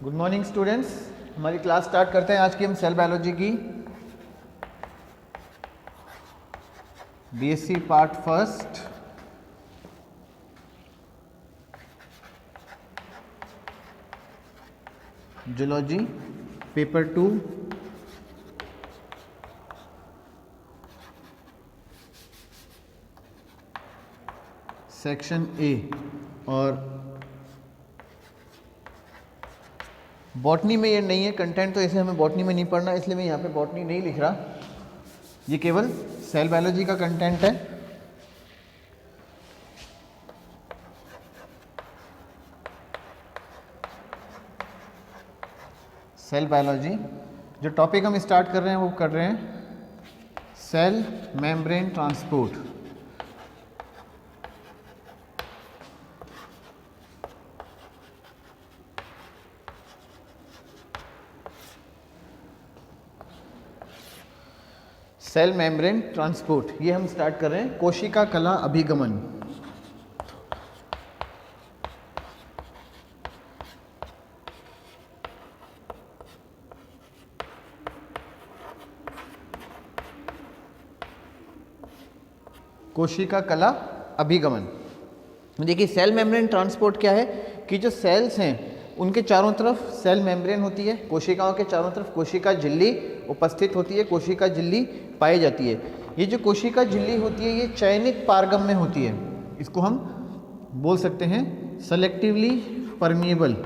Good morning students, हमारी class start करते हैं। आज की हम सेल बायोलॉजी की BSc part first zoology paper 2 section A और बॉटनी में ये नहीं है कंटेंट, तो इसे हमें बॉटनी में नहीं पढ़ना, इसलिए मैं यहाँ पे बॉटनी नहीं लिख रहा। ये केवल सेल बायोलॉजी का कंटेंट है। सेल बायोलॉजी जो टॉपिक हम स्टार्ट कर रहे हैं वो कर रहे हैं cell membrane transport. Cell membrane transport ये हम स्टार्ट कर रहे हैं। कोशिका कला अभिगमन। कोशिका कला अभिगमन। देखिए सेल मेम्ब्रेन ट्रांसपोर्ट क्या है कि जो सेल्स हैं उनके चारों तरफ सेल मेम्ब्रेन होती है, कोशिकाओं के चारों तरफ कोशिका झिल्ली उपस्थित होती है, कोशिका झिल्ली पाई जाती है। ये जो कोशिका झिल्ली होती है ये चयनित पारगम्य होती है। इसको हम बोल सकते हैं सेलेक्टिवली परमिएबल।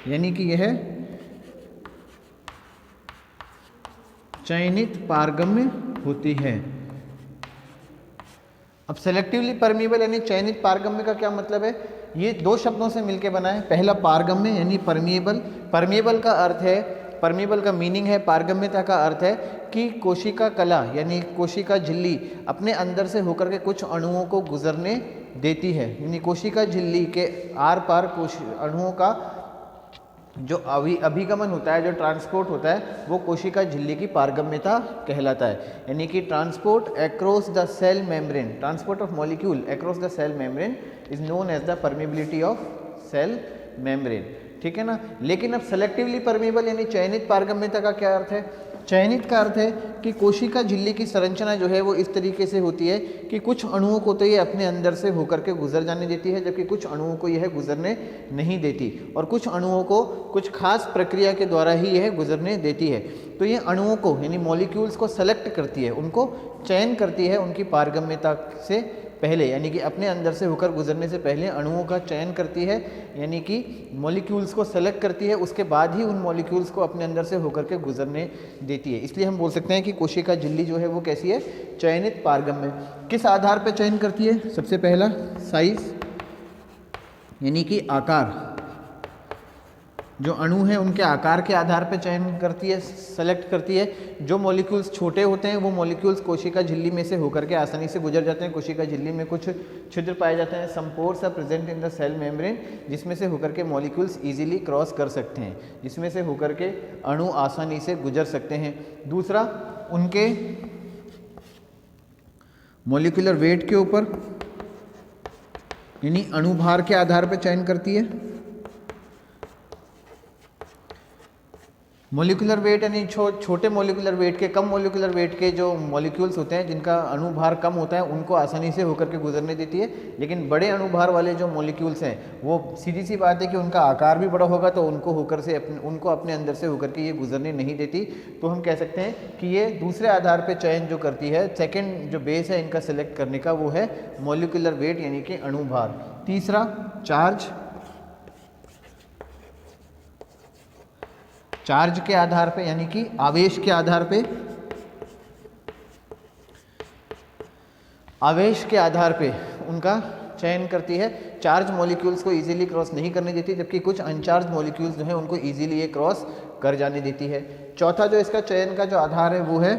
यानी कि यह चयनित पारगम्य होती है। अब सेलेक्टिवली परमिएबल यानी चयनित पारगम्य का क्या मतलब है? ये दो शब्दों से मिलकर बना है। पहला पारगम्य यानी परमिएबल। परमिएबल का अर्थ है, परमिएबल का मीनिंग है, पारगम्यता का अर्थ है कि कोशिका कला यानी कोशिका झिल्ली अपने अंदर से होकर के कुछ अणुओं को गुजरने देती है। यानी कोशिका झिल्ली के आर पार अणुओं का जो अभिगमन होता है, जो ट्रांसपोर्ट होता है, वो कोशिका झिल्ली की पारगम्यता कहलाता है। यानी कि transport across the cell membrane, transport of molecule across the cell membrane is known as the permeability of cell membrane. ठीक है ना। लेकिन अब सेलेक्टिवली परमिएबल यानी चयनित पारगम्यता का क्या अर्थ है? चयनित का अर्थ है कि कोशिका झिल्ली की संरचना जो है वो इस तरीके से होती है कि कुछ अणुओं को तो ये अपने अंदर से होकर के गुजर जाने देती है, जबकि कुछ अणुओं को यह गुजरने नहीं देती, और कुछ अणुओं को कुछ खास प्रक्रिया के द्वारा ही यह गुजरने देती है। तो ये अणुओं को यानी मॉलिक्यूल्स को सेलेक्ट करती है, उनको चयन करती है उनकी पारगम्यता से पहले, यानी कि अपने अंदर से होकर गुजरने से पहले अणुओं का चयन करती है, यानी कि मॉलिक्यूल्स को सेलेक्ट करती है, उसके बाद ही उन मॉलिक्यूल्स को अपने अंदर से होकर के गुजरने देती है। इसलिए हम बोल सकते हैं कि कोशिका झिल्ली जो है वो कैसी है? चयनित पारगम्य। किस आधार पर चयन करती है? सबसे पहला साइज यानी कि आकार। जो अणु हैं उनके आकार के आधार पर चयन करती है, सेलेक्ट करती है। जो मॉलिक्यूल्स छोटे होते हैं वो मॉलिक्यूल्स कोशिका झिल्ली में से होकर के आसानी से गुजर जाते हैं। कोशिका झिल्ली में कुछ छिद्र पाए जाते हैं, some pores are present in the cell membrane, जिसमें से होकर के मॉलिक्यूल्स इजीली क्रॉस कर सकते हैं, जिसमें से होकर के अणु आसानी से गुजर सकते हैं। दूसरा, उनके मॉलिक्यूलर वेट के ऊपर यानी अणुभार के आधार पर चयन करती है। मॉलिक्यूलर वेट यानी छोटे मॉलिक्यूलर वेट के, कम मॉलिक्यूलर वेट के जो मॉलिक्यूल्स होते हैं जिनका अणुभार कम होता है उनको आसानी से होकर के गुजरने देती है। लेकिन बड़े अणुभार वाले जो मॉलिक्यूल्स हैं वो सीधी सी बात है कि उनका आकार भी बड़ा होगा, तो उनको अपने अंदर से होकर के ये गुजरने नहीं देती। तो हम कह सकते हैं कि ये दूसरे आधार पर चयन जो करती है, सेकेंड जो बेस है इनका सेलेक्ट करने का, वो है मॉलिक्यूलर वेट यानी कि अणुभार। तीसरा, चार्ज। चार्ज के आधार पे यानी कि आवेश के आधार पे, आवेश के आधार पे उनका चयन करती है। चार्ज मॉलिक्यूल्स को इजीली क्रॉस नहीं करने देती, जबकि कुछ अनचार्ज मॉलिक्यूल्स जो है उनको इजीली ये क्रॉस कर जाने देती है। चौथा जो इसका चयन का जो आधार है वो है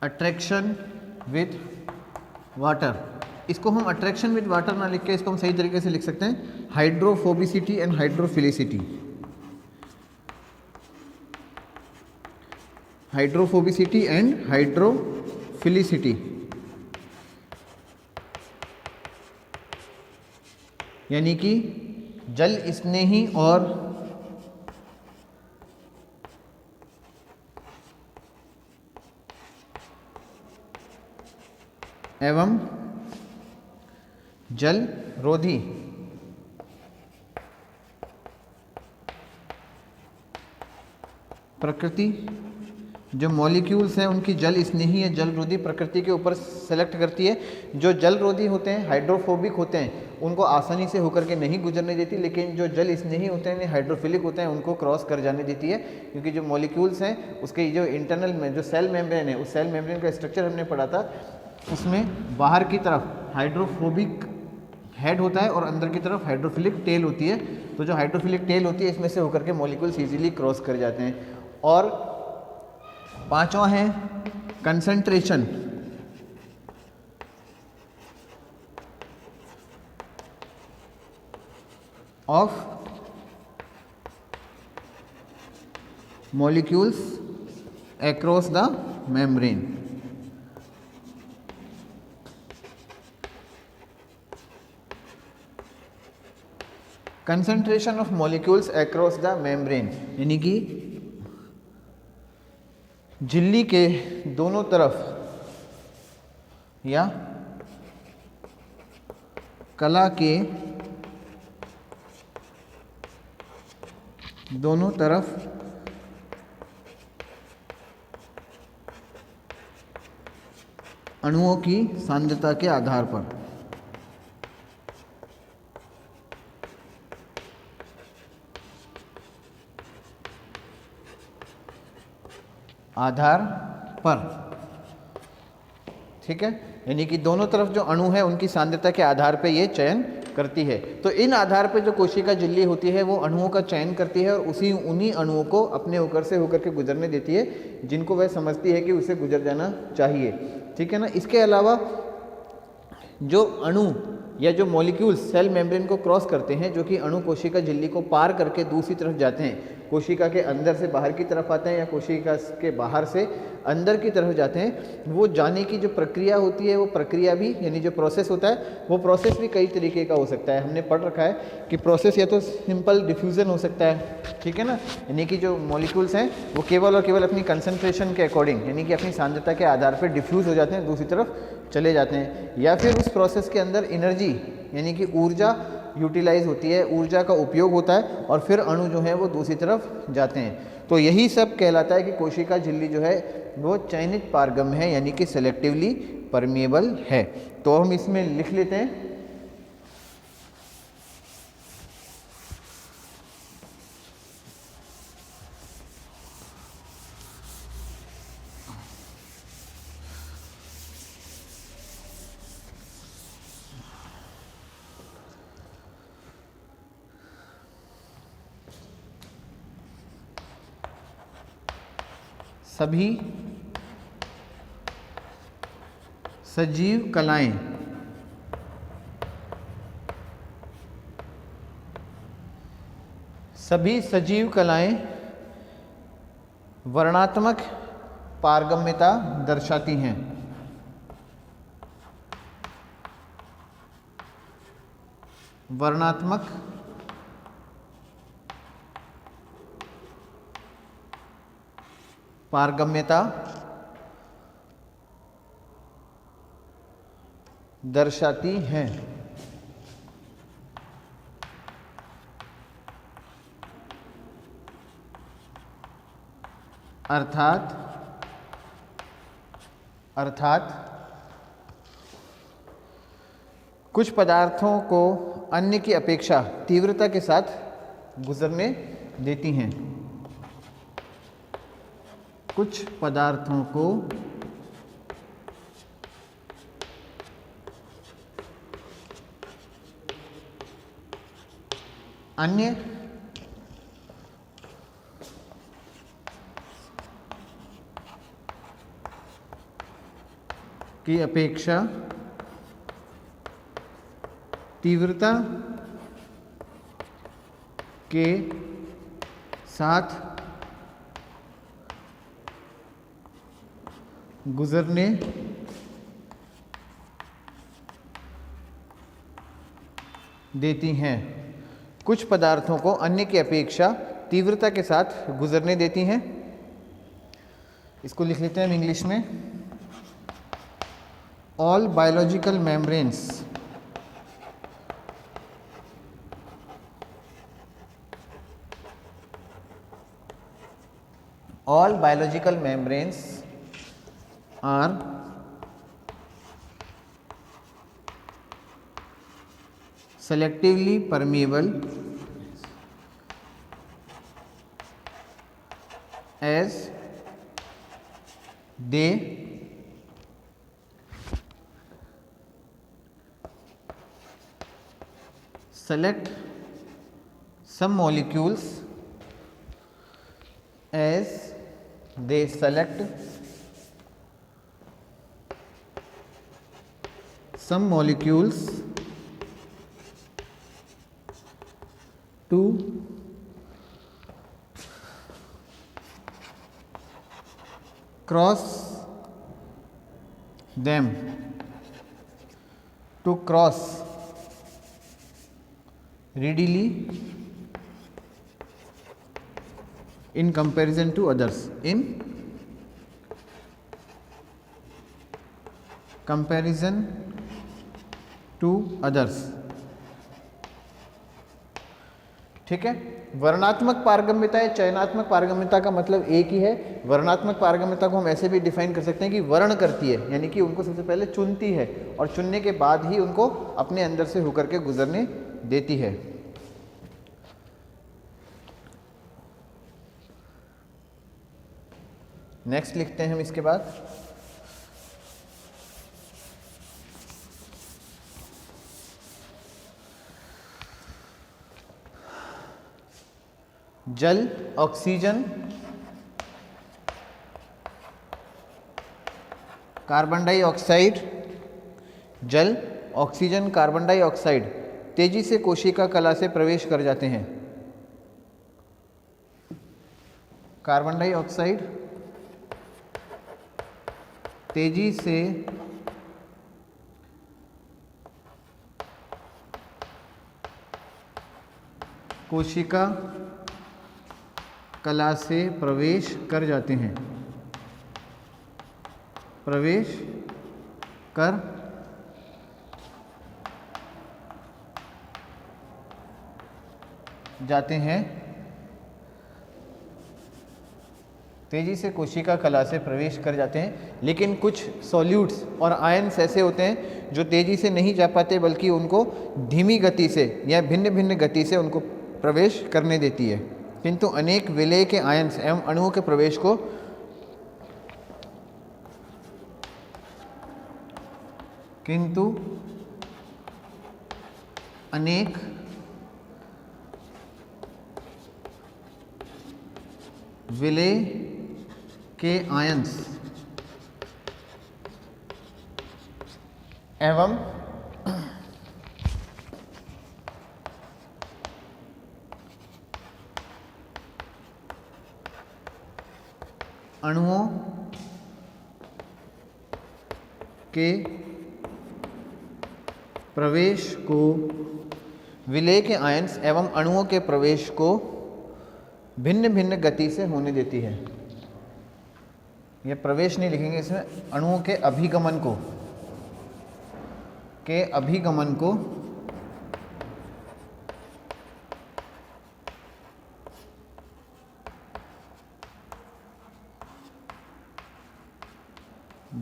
अट्रैक्शन विथ वाटर। इसको हम अट्रैक्शन विथ वाटर ना लिख के इसको हम सही तरीके से लिख सकते हैं hydrophobicity and hydrophilicity. Hydrophobicity and hydrophilicity यानी कि जल स्नेही और एवं जल रोधी प्रकृति जो मॉलिक्यूल्स हैं उनकी जल स्नेही या जल रोधी प्रकृति के ऊपर सेलेक्ट करती है। जो जल रोधी होते हैं, हाइड्रोफोबिक होते हैं, उनको आसानी से होकर के नहीं गुजरने देती, लेकिन जो जल स्नेही होते हैं, हाइड्रोफिलिक होते हैं, उनको क्रॉस कर जाने देती है। क्योंकि जो मॉलिक्यूल्स हैं उसके जो इंटरनल में जो सेल मेम्ब्रेन है, उस सेल मेम्ब्रेन का स्ट्रक्चर हमने पढ़ा था, उसमें बाहर की तरफ हाइड्रोफोबिक हेड होता है और अंदर की तरफ हाइड्रोफिलिक टेल होती है। तो जो हाइड्रोफिलिक टेल होती है इसमें से होकर के मॉलिक्यूल्स इजीली क्रॉस कर जाते हैं। और पांचवा है concentration of molecules across the membrane. Concentration of molecules across the membrane यानी कि झिल्ली के दोनों तरफ या कला के दोनों तरफ अणुओं की सांद्रता के आधार पर ठीक है, यानी कि दोनों तरफ जो अणु है उनकी सांद्रता के आधार पे ये चयन करती है। तो इन आधार पे जो कोशिका झिल्ली होती है वो अणुओं का चयन करती है और उन्हीं अणुओं को अपने होकर से होकर के गुजरने देती है जिनको वह समझती है कि उसे गुजर जाना चाहिए। ठीक है ना। इसके अलावा जो अणु या जो मॉलिक्यूल्स सेल मेम्ब्रेन को क्रॉस करते हैं, जो कि अणु कोशिका झिल्ली को पार करके दूसरी तरफ जाते हैं, कोशिका के अंदर से बाहर की तरफ आते हैं या कोशिका के बाहर से अंदर की तरफ जाते हैं, वो जाने की जो प्रक्रिया होती है वो प्रक्रिया भी यानी जो प्रोसेस होता है वो प्रोसेस भी कई तरीके का हो सकता है। हमने पढ़ रखा है कि प्रोसेस या तो सिंपल डिफ्यूज़न हो सकता है, ठीक है ना, यानी कि जो मॉलिक्यूल्स हैं वो केवल और केवल अपनी कंसंट्रेशन के अकॉर्डिंग यानी कि अपनी सांद्रता के आधार पर डिफ्यूज़ हो जाते हैं, दूसरी तरफ चले जाते हैं। या फिर उस प्रोसेस के अंदर एनर्जी यानी कि ऊर्जा यूटिलाइज होती है, ऊर्जा का उपयोग होता है और फिर अणु जो है वो दूसरी तरफ जाते हैं। तो यही सब कहलाता है कि कोशिका झिल्ली जो है वो चयनित पारगम्य है यानी कि सेलेक्टिवली परमिएबल है। तो हम इसमें लिख लेते हैं सभी सजीव कलाएं वर्णात्मक पारगम्यता दर्शाती हैं। वर्णात्मक पारगम्यता दर्शाती हैं। अर्थात कुछ पदार्थों को अन्य की अपेक्षा तीव्रता के साथ गुजरने देती हैं। कुछ पदार्थों को अन्य की अपेक्षा तीव्रता के साथ गुजरने देती हैं। कुछ पदार्थों को अन्य की अपेक्षा तीव्रता के साथ गुजरने देती हैं। इसको लिख लेते हैं हम इंग्लिश में। All biological membranes all biological membranes are selectively permeable as they select some molecules as they select some molecules to cross them, to cross readily in comparison to others, in comparison to others। ठीक है। वर्णात्मक पारगम्यता या चयनात्मक पारगम्यता का मतलब एक ही है। वर्णात्मक पारगम्यता को हम ऐसे भी डिफाइन कर सकते हैं कि वर्ण करती है, यानी कि उनको सबसे पहले चुनती है और चुनने के बाद ही उनको अपने अंदर से होकर के गुजरने देती है। नेक्स्ट लिखते हैं हम इसके बाद। जल, ऑक्सीजन, कार्बन डाइऑक्साइड, जल, ऑक्सीजन, कार्बन डाइऑक्साइड तेजी से कोशिका कला से प्रवेश कर जाते हैं। कार्बन डाइऑक्साइड तेजी से कोशिका कला से प्रवेश कर जाते हैं, प्रवेश कर जाते हैं। तेजी से कोशिका कला से प्रवेश कर जाते हैं, लेकिन कुछ सॉल्यूट्स और आयन्स ऐसे होते हैं जो तेजी से नहीं जा पाते, बल्कि उनको धीमी गति से या भिन्न भिन्न गति से उनको प्रवेश करने देती है। किंतु अनेक विलेय के आयन्स एवं अणुओं के प्रवेश को अनेक विलेय के आयन्स एवं अणुओं के प्रवेश को, विलेय के आयन्स एवं अणुओं के प्रवेश को भिन्न भिन्न गति से होने देती है। यह प्रवेश नहीं लिखेंगे इसमें, अणुओं के अभिगमन को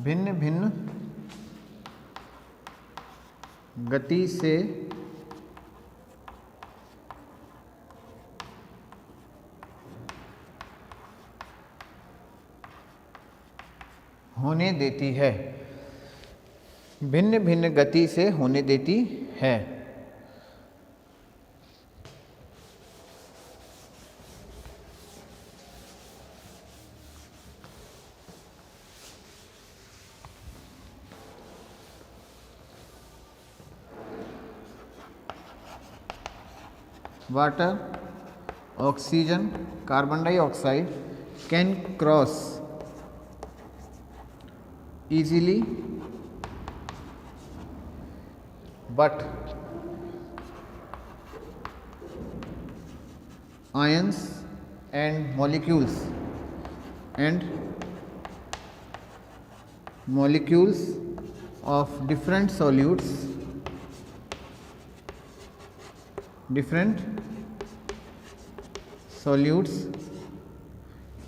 भिन्न भिन्न गति से होने देती है, भिन्न भिन्न गति से होने देती है। Water, oxygen, carbon dioxide can cross easily but ions and molecules of different solutes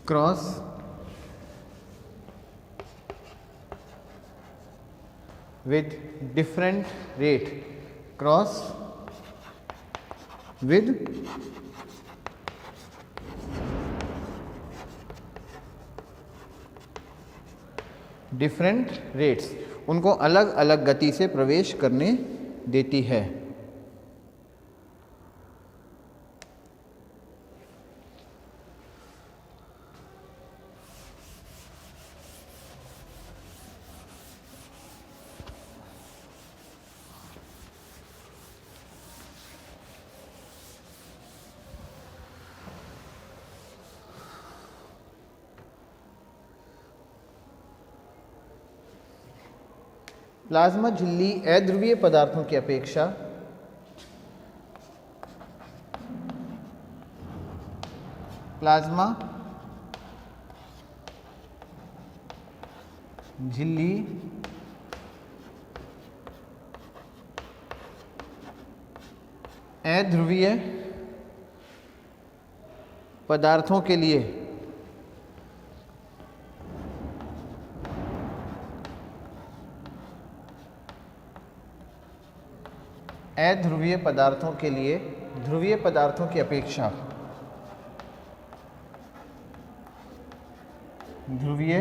cross with different rate, cross with different rates, उनको अलग अलग गति से प्रवेश करने देती है। प्लाज्मा झिल्ली अध्रुवीय पदार्थों की अपेक्षा प्लाज्मा झिल्ली अध्रुवीय पदार्थों के लिए अध्रुवीय पदार्थों के लिए ध्रुवीय पदार्थों की अपेक्षा ध्रुवीय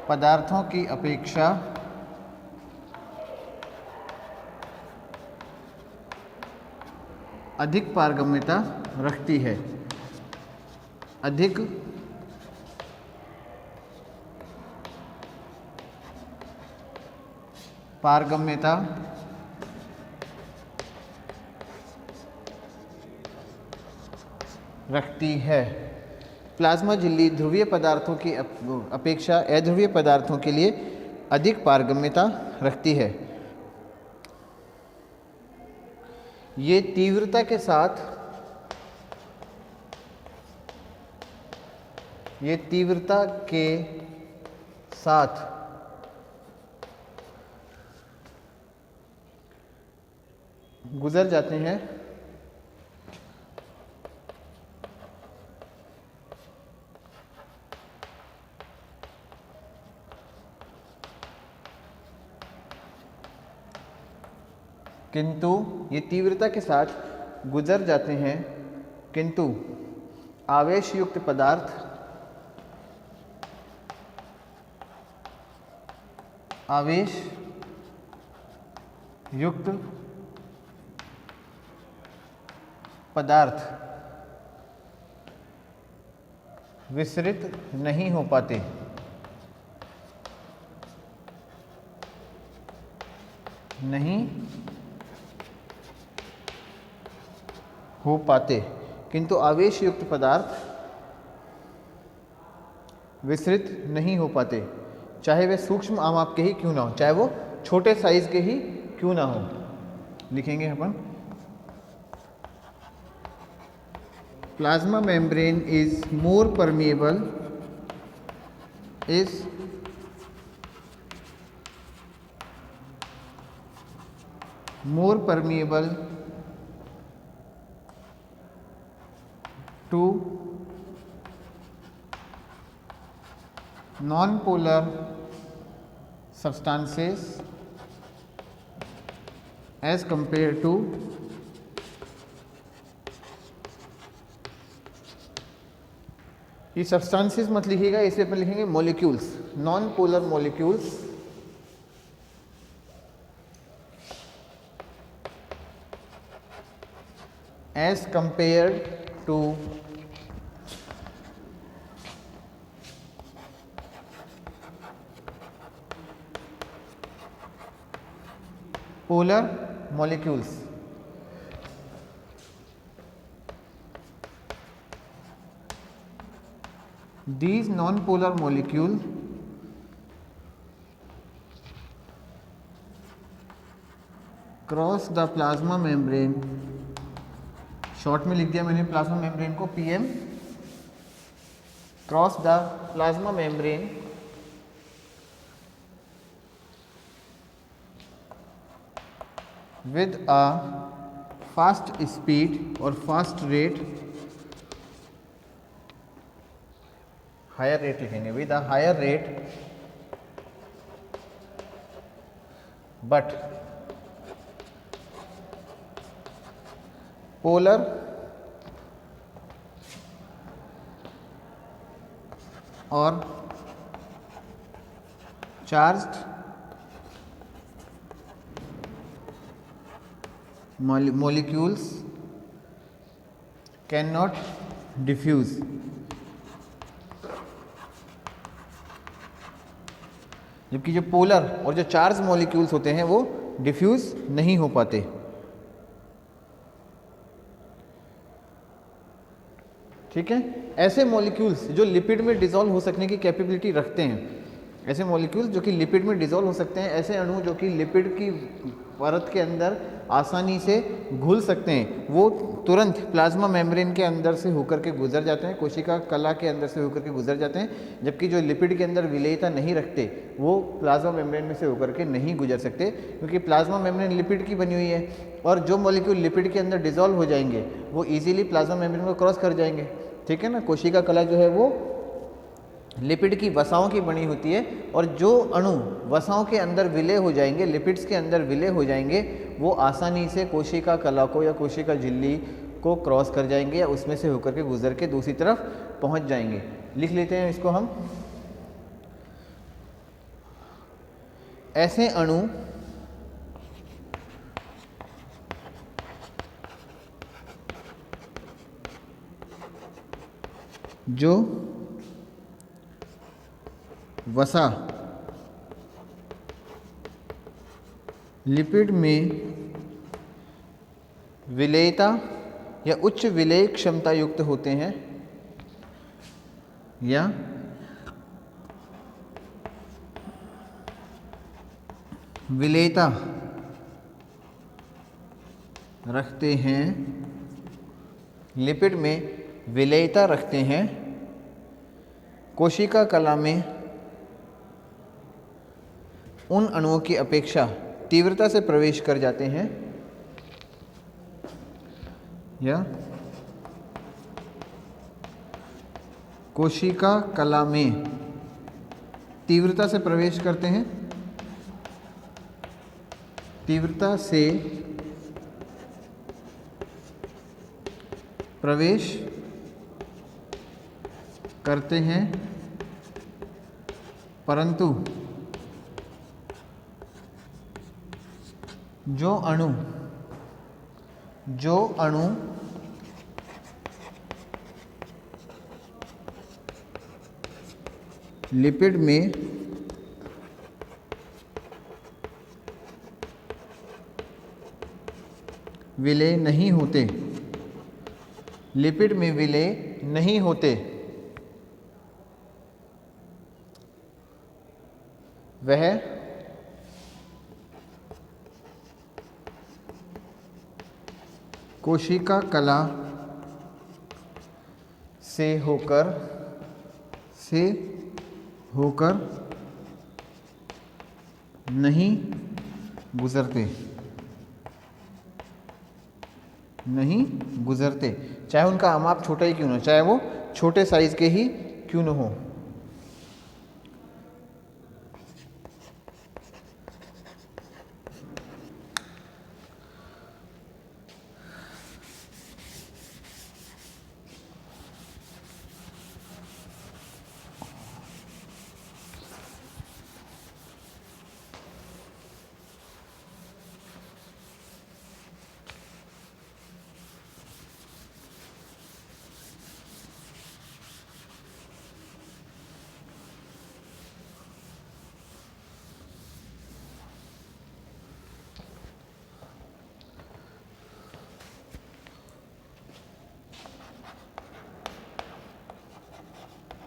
पदार्थों की अपेक्षा अधिक पारगम्यता रखती है, अधिक पारगम्यता रखती है। प्लाज्मा झिल्ली ध्रुवीय पदार्थों की अपेक्षा अध्रुवीय पदार्थों के लिए अधिक पारगम्यता रखती है। ये तीव्रता के साथ गुजर जाते हैं किंतु ये तीव्रता के साथ गुजर जाते हैं किंतु आवेश युक्त पदार्थ विसरित नहीं हो पाते, किंतु आवेश युक्त पदार्थ विसरित नहीं हो पाते, चाहे वे सूक्ष्म आमाप के ही क्यों ना हो, चाहे वो छोटे साइज के ही क्यों ना हो। लिखेंगे अपन plasma membrane is more permeable to non-polar substances as compared to ये सब्सटेंसेस मत लिखिएगा, इसे अपन लिखेंगे molecules, non polar molecules as compared to polar molecules. These non-polar molecule cross the plasma membrane, short में लिख दिया मैंने प्लाज्मा मेम्ब्रेन को PM, cross the plasma membrane with a fast speed or fast rate, higher rate लिखेंगे, with a higher rate, but polar or charged molecules cannot diffuse. जबकि जो polar और जो चार्ज मॉलिक्यूल्स होते हैं वो डिफ्यूज नहीं हो पाते। ठीक है, ऐसे मॉलिक्यूल्स जो लिपिड में डिसॉल्व हो सकने की कैपेबिलिटी रखते हैं, ऐसे मॉलिक्यूल्स जो कि लिपिड में डिसॉल्व हो सकते हैं, ऐसे अणु जो कि लिपिड की परत के अंदर आसानी से घुल सकते हैं, वो तुरंत प्लाज्मा मेम्ब्रेन के अंदर से होकर के गुजर जाते हैं, कोशिका कला के अंदर से होकर के गुजर जाते हैं। जबकि जो लिपिड के अंदर विलेयता नहीं रखते वो प्लाज्मा मेम्ब्रेन में से होकर के नहीं गुजर सकते, क्योंकि प्लाज्मा मेम्ब्रेन लिपिड की बनी हुई है और जो मॉलिक्यूल लिपिड के अंदर डिसॉल्व हो जाएंगे वो ईजिली प्लाज्मा मेम्ब्रेन को क्रॉस कर जाएंगे। ठीक है ना, कोशिका कला जो है वो लिपिड की वसाओं की बनी होती है और जो अणु वसाओं के अंदर विलय हो जाएंगे, लिपिड्स के अंदर विलय हो जाएंगे, वो आसानी से कोशिका कला को या कोशिका झिल्ली को क्रॉस कर जाएंगे या उसमें से होकर के गुजर के दूसरी तरफ पहुंच जाएंगे। लिख लेते हैं इसको हम। ऐसे अणु जो वसा लिपिड में विलेयता या उच्च विलेय क्षमता युक्त होते हैं या विलेयता रखते हैं, लिपिड में विलेयता रखते हैं, कोशिका कला में उन अणुओं की अपेक्षा तीव्रता से प्रवेश कर जाते हैं या कोशिका कला में तीव्रता से प्रवेश करते हैं, तीव्रता से प्रवेश करते हैं, परंतु जो अणु लिपिड में विलय नहीं होते, लिपिड में विलय नहीं होते, वह कोशिका कला से होकर नहीं गुजरते, चाहे उनका आमाप छोटा ही क्यों न हो, चाहे वो छोटे साइज के ही क्यों न हो।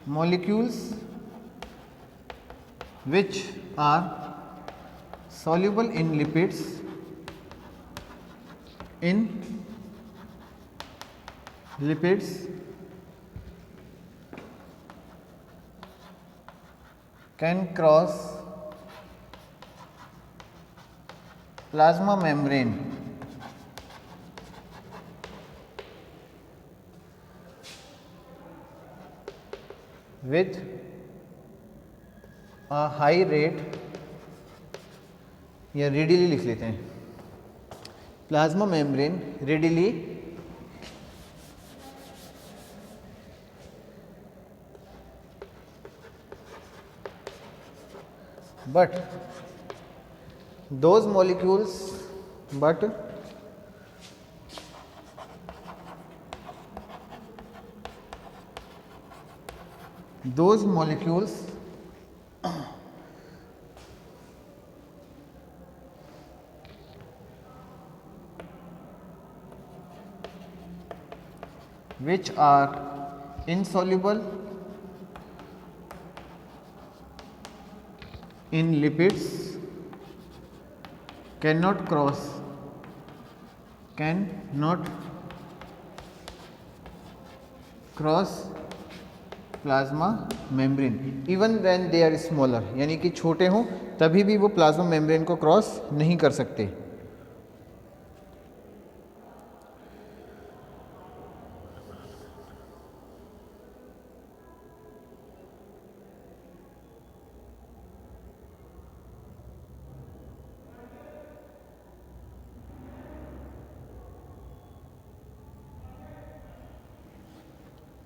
molecules which are soluble in lipids can cross plasma membrane with a high rate, या readily लिख लेते हैं, plasma membrane readily but those molecules which are insoluble in lipids cannot cross plasma membrane even when they are smaller, यानी कि छोटे हों तभी भी वो प्लाज्मा मेम्ब्रेन को क्रॉस नहीं कर सकते।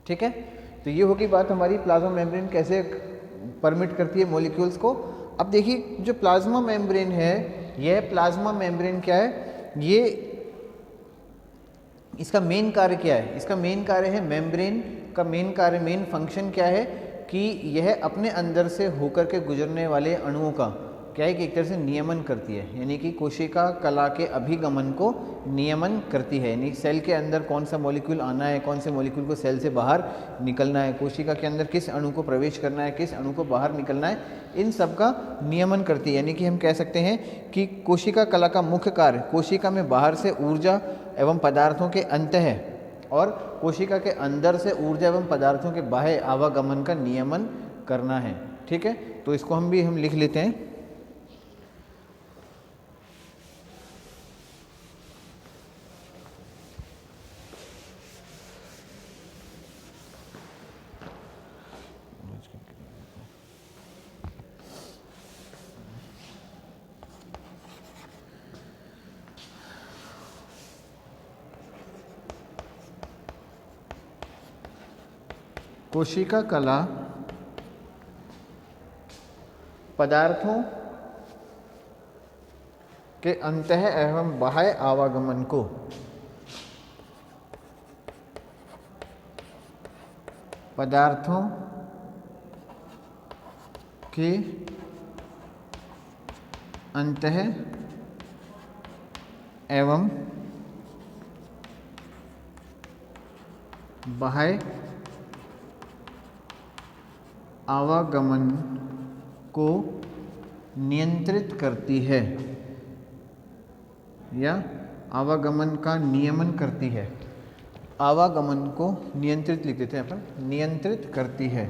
ठीक है, तो ये होगी बात हमारी प्लाज्मा मेम्ब्रेन कैसे परमिट करती है मॉलिक्यूल्स को। अब देखिए जो प्लाज्मा मेम्ब्रेन है, यह प्लाज्मा मेम्ब्रेन क्या है, ये इसका मेन कार्य क्या है? इसका मेन कार्य है, मेम्ब्रेन का मेन कार्य, मेन फंक्शन क्या है कि यह अपने अंदर से होकर के गुजरने वाले अणुओं का क्या है कि एक तरह से नियमन करती है, यानी कि कोशिका कला के अभिगमन को नियमन करती है। यानी सेल के अंदर कौन सा मॉलिक्यूल आना है, कौन से मॉलिक्यूल को सेल से बाहर निकलना है, कोशिका के अंदर किस अणु को प्रवेश करना है, किस अणु को बाहर निकलना है, इन सब का नियमन करती है। यानी कि हम कह सकते हैं कि कोशिका कला का मुख्य कार्य कोशिका में बाहर से ऊर्जा एवं पदार्थों के अंतः और कोशिका के अंदर से ऊर्जा एवं पदार्थों के बाह्य आवागमन का नियमन करना है। ठीक है, तो इसको हम लिख लेते हैं। कोशिका कला पदार्थों के अंतः एवं बाह्य आवागमन को पदार्थों के अंतः एवं बाह्य आवागमन को नियंत्रित करती है या आवागमन का नियमन करती है। आवागमन को नियंत्रित लिख देते हैं अपन, नियंत्रित करती है।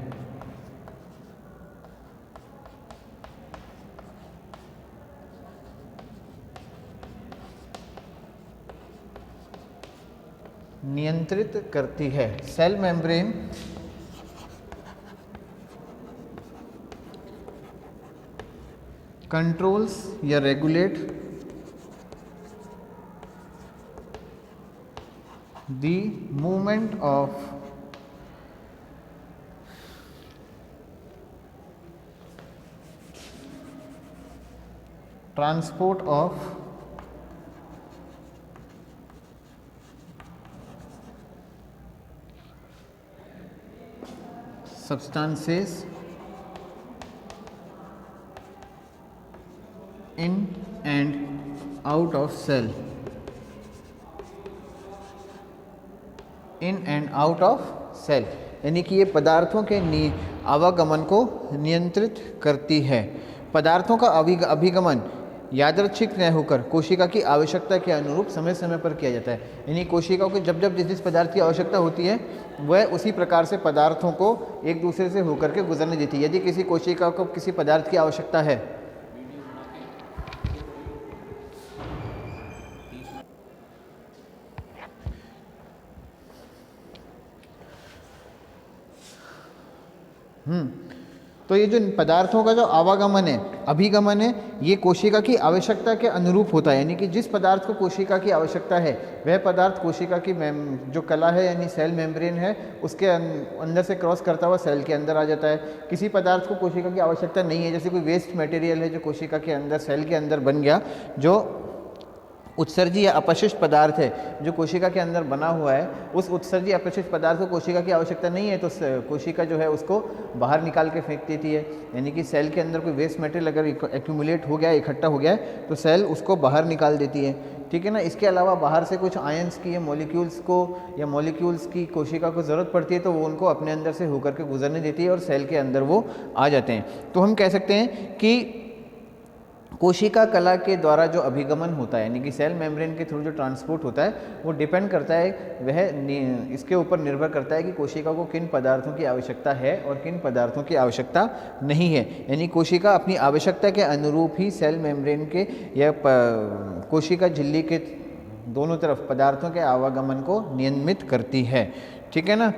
नियंत्रित करती है। सेल मेम्ब्रेन कंट्रोल्स या regulate the movement of transport of substances in and out of cell in and out of cell, यानी कि ये पदार्थों के आवागमन को नियंत्रित करती है। पदार्थों का अभिगमन यादृच्छिक न होकर कोशिका की आवश्यकता के अनुरूप समय समय पर किया जाता है, यानी कोशिकाओं को जब जब जिस पदार्थ की आवश्यकता होती है वह उसी प्रकार से पदार्थों को एक दूसरे से होकर के गुजरने देती है। यदि किसी कोशिका को किसी पदार्थ की आवश्यकता है तो ये जो पदार्थों का जो आवागमन है, अभिगमन है, ये कोशिका की आवश्यकता के अनुरूप होता है, यानी कि जिस पदार्थ को कोशिका की आवश्यकता है वह पदार्थ कोशिका की जो कला है यानी सेल मेम्ब्रेन है उसके अंदर से क्रॉस करता हुआ सेल के अंदर आ जाता है। किसी पदार्थ को कोशिका की आवश्यकता नहीं है, जैसे कोई वेस्ट मटेरियल है जो कोशिका के अंदर सेल के अंदर बन गया, जो उत्सर्जी या अपशिष्ट पदार्थ है जो कोशिका के अंदर बना हुआ है, उस उत्सर्जी अपशिष्ट पदार्थ को कोशिका की आवश्यकता नहीं है तो कोशिका जो है उसको बाहर निकाल के फेंक देती है। यानी कि सेल के अंदर कोई वेस्ट मटेरियल अगर एक्यूमुलेट हो गया, इकट्ठा हो गया है तो सेल उसको बाहर निकाल देती है, ठीक है ना। इसके अलावा बाहर से कुछ आयंस की या मॉलिक्यूल्स को या मॉलिक्यूल्स की कोशिका को ज़रूरत पड़ती है तो वो उनको अपने अंदर से होकर के गुजरने देती है और सेल के अंदर वो आ जाते हैं। तो हम कह सकते हैं कि कोशिका कला के द्वारा जो अभिगमन होता है, यानी कि सेल मेम्ब्रेन के थ्रू जो ट्रांसपोर्ट होता है वो डिपेंड करता है, वह इसके ऊपर निर्भर करता है कि कोशिका को किन पदार्थों की आवश्यकता है और किन पदार्थों की आवश्यकता नहीं है। यानी कोशिका अपनी आवश्यकता के अनुरूप ही सेल मेम्ब्रेन के या कोशिका झिल्ली के दोनों तरफ पदार्थों के आवागमन को नियमित करती है, ठीक है ना।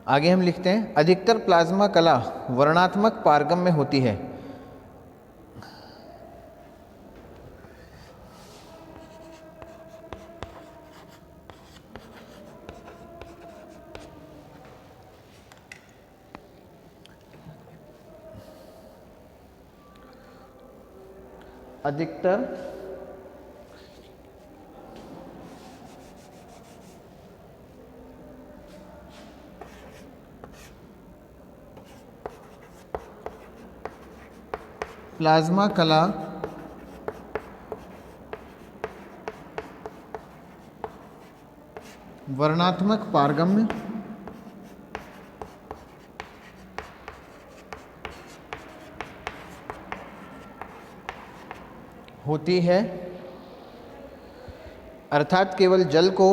आगे हम लिखते हैं, अधिकतर प्लाज्मा कला वर्णात्मक पारगम्य होती है। अधिकतर प्लाज्मा कला वर्णात्मक पारगम्य होती है, अर्थात केवल जल को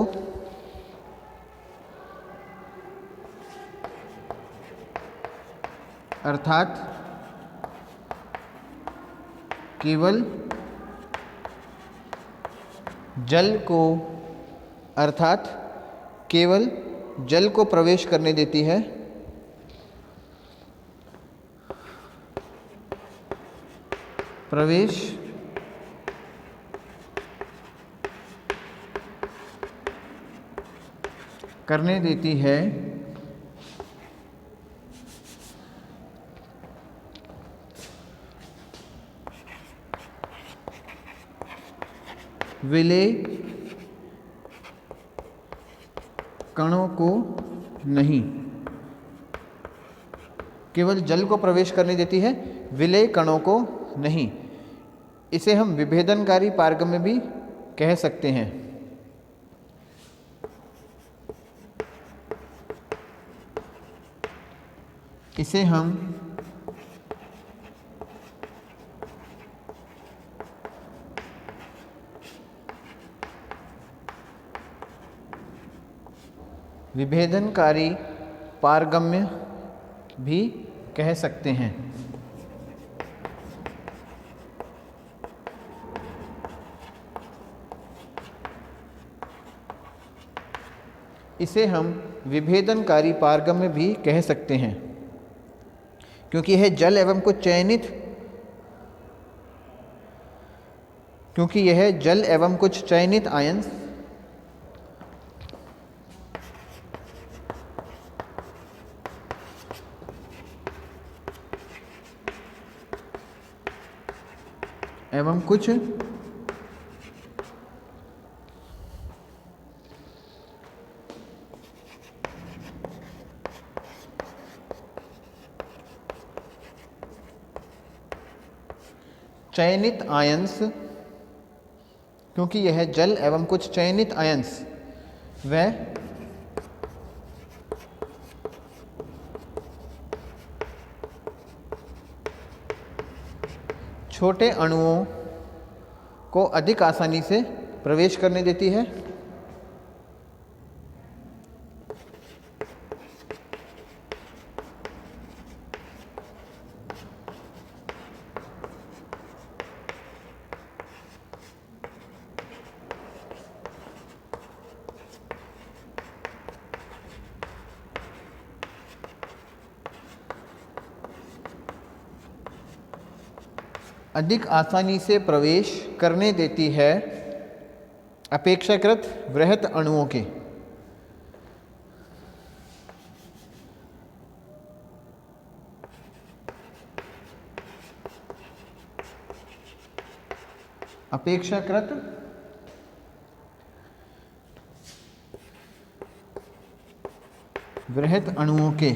केवल जल को प्रवेश करने देती है, प्रवेश करने देती है, विलेय कणों को नहीं। केवल जल को प्रवेश करने देती है, विलेय कणों को नहीं। इसे हम विभेदनकारी पारगम्य भी कह सकते हैं। इसे हम विभेदनकारी पारगम्य भी कह सकते हैं। इसे हम विभेदनकारी पारगम्य भी कह सकते हैं क्योंकि यह जल एवं कुछ चयनित आयंस एवं कुछ चयनित आयंस क्योंकि यह जल एवं कुछ चयनित आयंस व छोटे अणुओं को अधिक आसानी से प्रवेश करने देती है। अधिक आसानी से प्रवेश करने देती है अपेक्षाकृत वृहत अणुओं के। अपेक्षाकृत वृहत अणुओं के।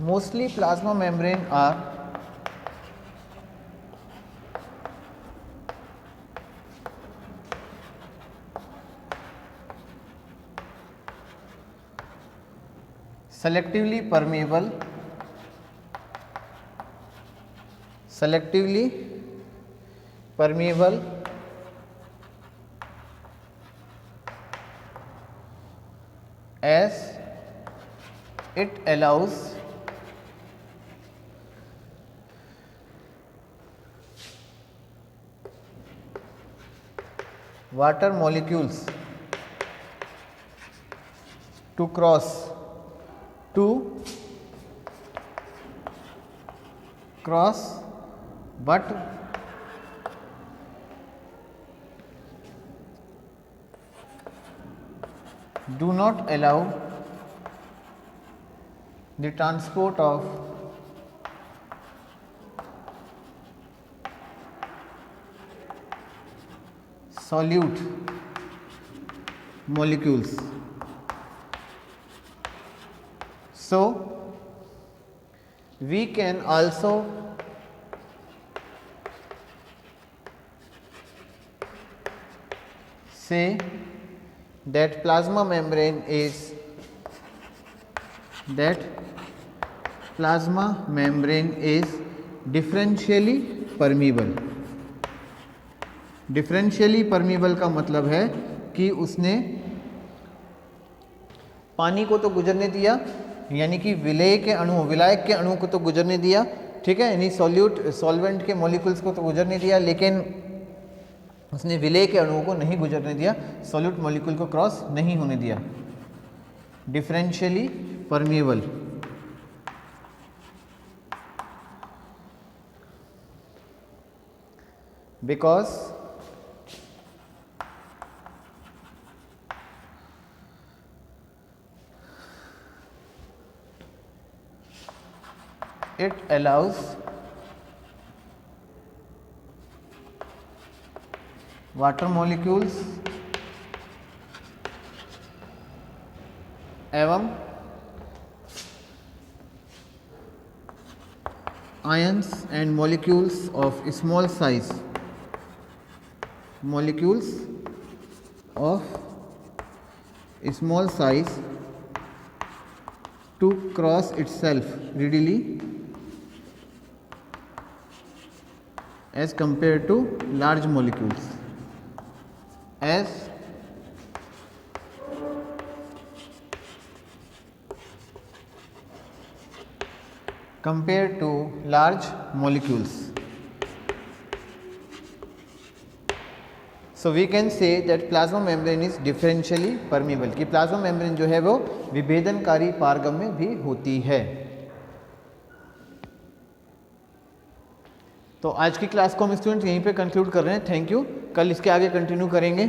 Mostly plasma membrane are selectively permeable as it allows water molecules to cross but do not allow the transport of solute molecules. So we can also say that plasma membrane is differentially permeable। Differentially permeable का मतलब है कि उसने पानी को तो गुजरने दिया, यानी कि विलायक के अणु को तो गुजरने दिया, ठीक है, यानी सॉल्वेंट के मॉलिक्यूल्स को तो गुजरने दिया, लेकिन उसने विलेय के अणुओं को नहीं गुजरने दिया, सॉल्यूट मॉलिक्यूल को क्रॉस नहीं होने दिया। Differentially permeable. Because it allows water molecules एवं ions and molecules of small size to cross itself readily as compared to large molecules, as compared to large molecules. So we can say that plasma membrane is differentially permeable, कि plasma membrane जो है वो विभेदनकारी पारगम्य भी होती है। तो आज की क्लास को हम स्टूडेंट्स यहीं पे कंक्लूड कर रहे हैं। Thank you. कल इसके आगे कंटिन्यू करेंगे।